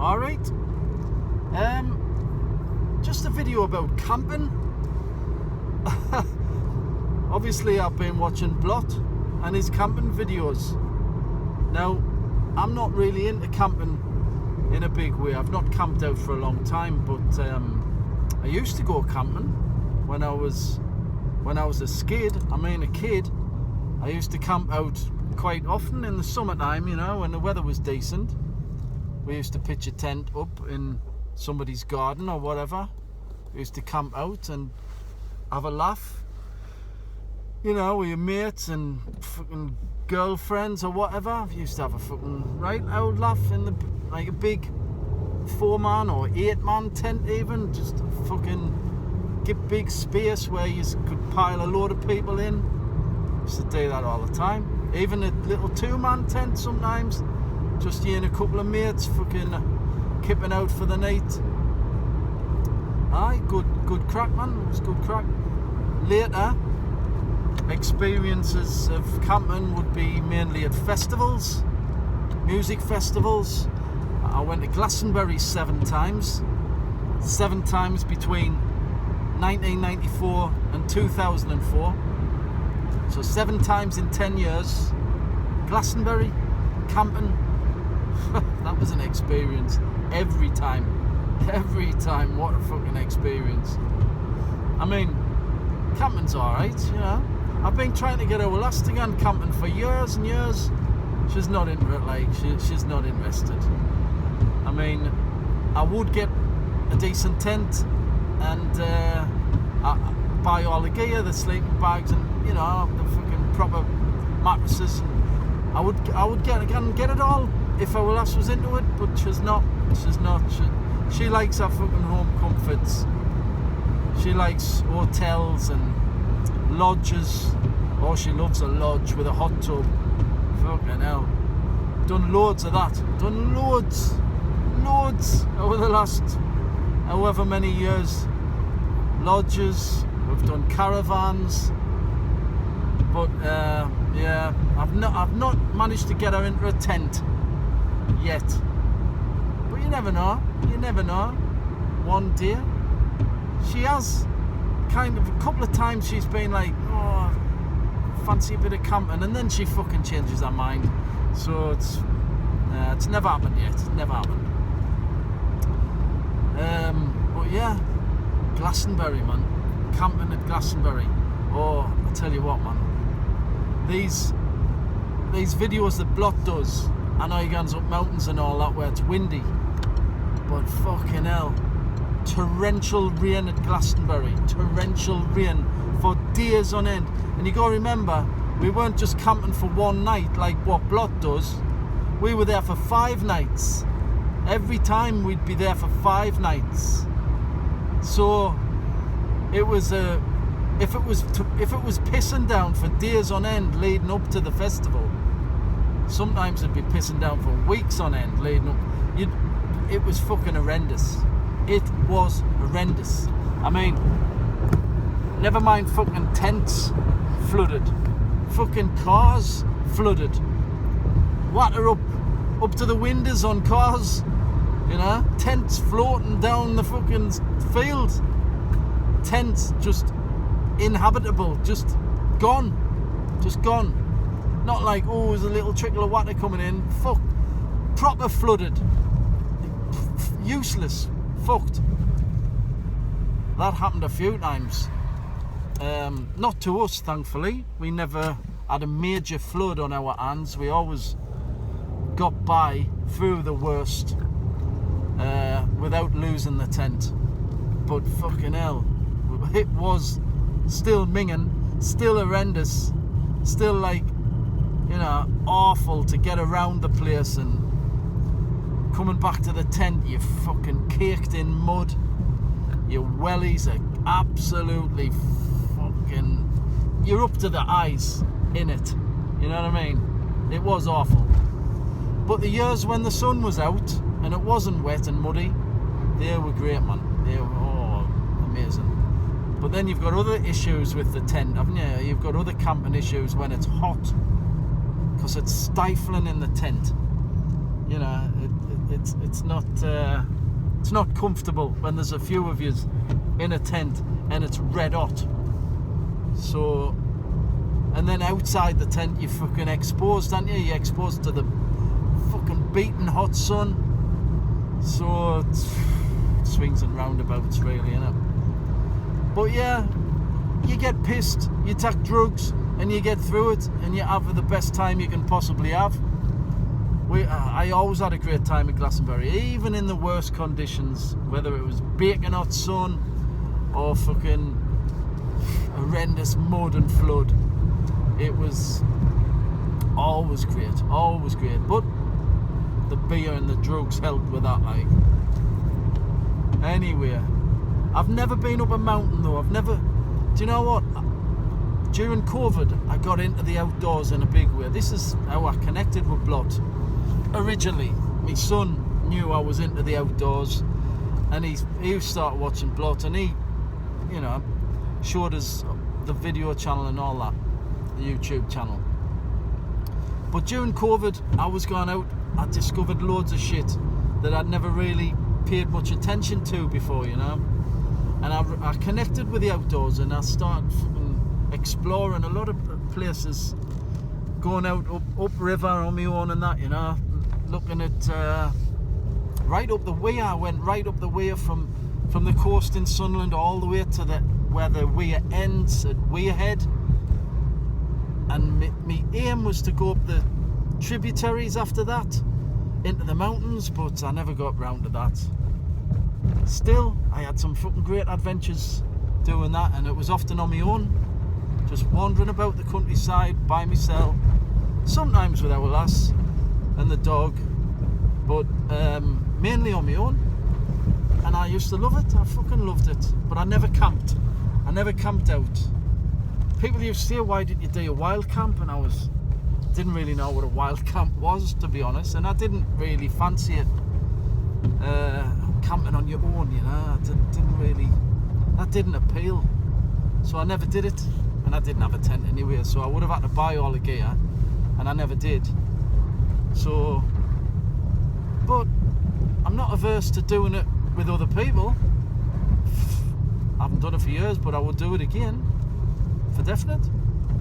Alright. Just a video about camping. Obviously I've been watching Blot and his camping videos. Now, I'm not really into camping in a big way. I've not camped out for a long time, but I used to go camping when I was a kid. I used to camp out quite often in the summertime, you know, when the weather was decent. We used to pitch a tent up in somebody's garden or whatever. We used to camp out and have a laugh, you know, with your mates and fucking girlfriends or whatever. We used to have a fucking right old laugh in the, like a big 4-man or 8-man tent even, just fucking get big space where you could pile a load of people in. Used to do that all the time. Even a little 2-man tent sometimes, just you and a couple of mates fucking kipping out for the night. Aye, good crack, man. It was good crack. Later, experiences of camping would be mainly at festivals, music festivals. I went to Glastonbury 7 times. 7 times between 1994 and 2004. So 7 times in 10 years. Glastonbury, camping. That was an experience. Every time, what a fucking experience. I mean, camping's alright, you know. I've been trying to get our lass to go camping for years and years. She's not she's not interested. I mean, I would get a decent tent and buy all the gear, the sleeping bags, and you know, the fucking proper mattresses. I would get it all if our lass was into it, but she's not. She likes her fucking home comforts. She likes hotels and lodges. Oh, she loves a lodge with a hot tub. Fucking hell. Done loads of that. Done loads over the last however many years. Lodges. We've done caravans. But yeah, I've not managed to get her into a tent yet. But you never know. One day she has kind of a couple of times she's been like, oh, fancy a bit of camping, and then she fucking changes her mind. So it's never happened yet. Never happened. But yeah, Glastonbury, man. Camping at Glastonbury. Oh, I tell you what, man. These videos that Blot does, I know he goes up mountains and all that where it's windy, but fucking hell, torrential rain at Glastonbury, torrential rain for days on end. And you got to remember, we weren't just camping for one night like what Blot does. We were there for 5 nights. Every time we'd be there for 5 nights. So it was if it was pissing down for days on end leading up to the festival, sometimes it'd be pissing down for weeks on end leading up. It was fucking horrendous. It was horrendous. I mean, never mind fucking tents flooded, fucking cars flooded, water up to the windows on cars, you know, tents floating down the fucking field, tents just inhabitable, just gone. Not like, oh, there's a little trickle of water coming in. Fuck, proper flooded, useless, fucked. That happened a few times. Not to us, thankfully. We never had a major flood on our hands. We always got by through the worst without losing the tent. But fucking hell, it was still minging, still horrendous, still like, you know, awful to get around the place, and coming back to the tent, you fucking caked in mud. Your wellies are absolutely fucking, you're up to the eyes in it. You know what I mean? It was awful. But the years when the sun was out and it wasn't wet and muddy, they were great, man. They were amazing. But then you've got other issues with the tent, haven't you? You've got other camping issues when it's hot, because it's stifling in the tent. You know, it's it's not comfortable when there's a few of you in a tent and it's red hot. So, and then outside the tent you're fucking exposed, aren't you? You're exposed to the fucking beating hot sun. So it's swings and roundabouts really, innit? But yeah, you get pissed, you take drugs, and you get through it, and you have the best time you can possibly have. I always had a great time at Glastonbury, even in the worst conditions, whether it was baking hot sun or fucking horrendous mud and flood. It was always great. But the beer and the drugs helped with that, like. Anyway, I've never been up a mountain though. Do you know what? During COVID, I got into the outdoors in a big way. This is how I connected with Blot. Originally, my son knew I was into the outdoors, and he started watching Blot, and he, showed us the video channel and all that, the YouTube channel. But during COVID, I was going out. I discovered loads of shit that I'd never really paid much attention to before, and I connected with the outdoors, and I started exploring a lot of places, going out up river on my own and that, looking at right up the Weir. I went right up the Weir from the coast in Sunderland all the way to where the Weir ends at Weirhead, and my aim was to go up the tributaries after that into the mountains, but I never got round to that. Still, I had some fucking great adventures doing that, and it was often on my own, just wandering about the countryside by myself, sometimes with our lass and the dog, but mainly on my own. And I used to love it. I fucking loved it. But I never camped. I never camped out. People used to say, why didn't you do a wild camp? And I didn't really know what a wild camp was, to be honest, and I didn't really fancy it. Camping on your own, that didn't appeal. So I never did it, and I didn't have a tent anyway, so I would have had to buy all the gear, and I never did. So, but I'm not averse to doing it with other people. I haven't done it for years, but I would do it again, for definite.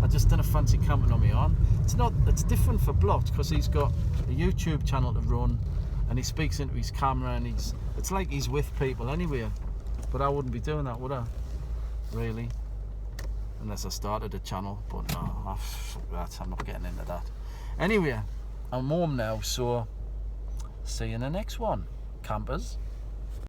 I just didn't fancy camping on my own. It's different for Blot, because he's got a YouTube channel to run, and he speaks into his camera, and it's like he's with people anyway. But I wouldn't be doing that, would I? Really? Unless I started a channel, but no, I'm not getting into that. Anyway, I'm home now, so see you in the next one, campers.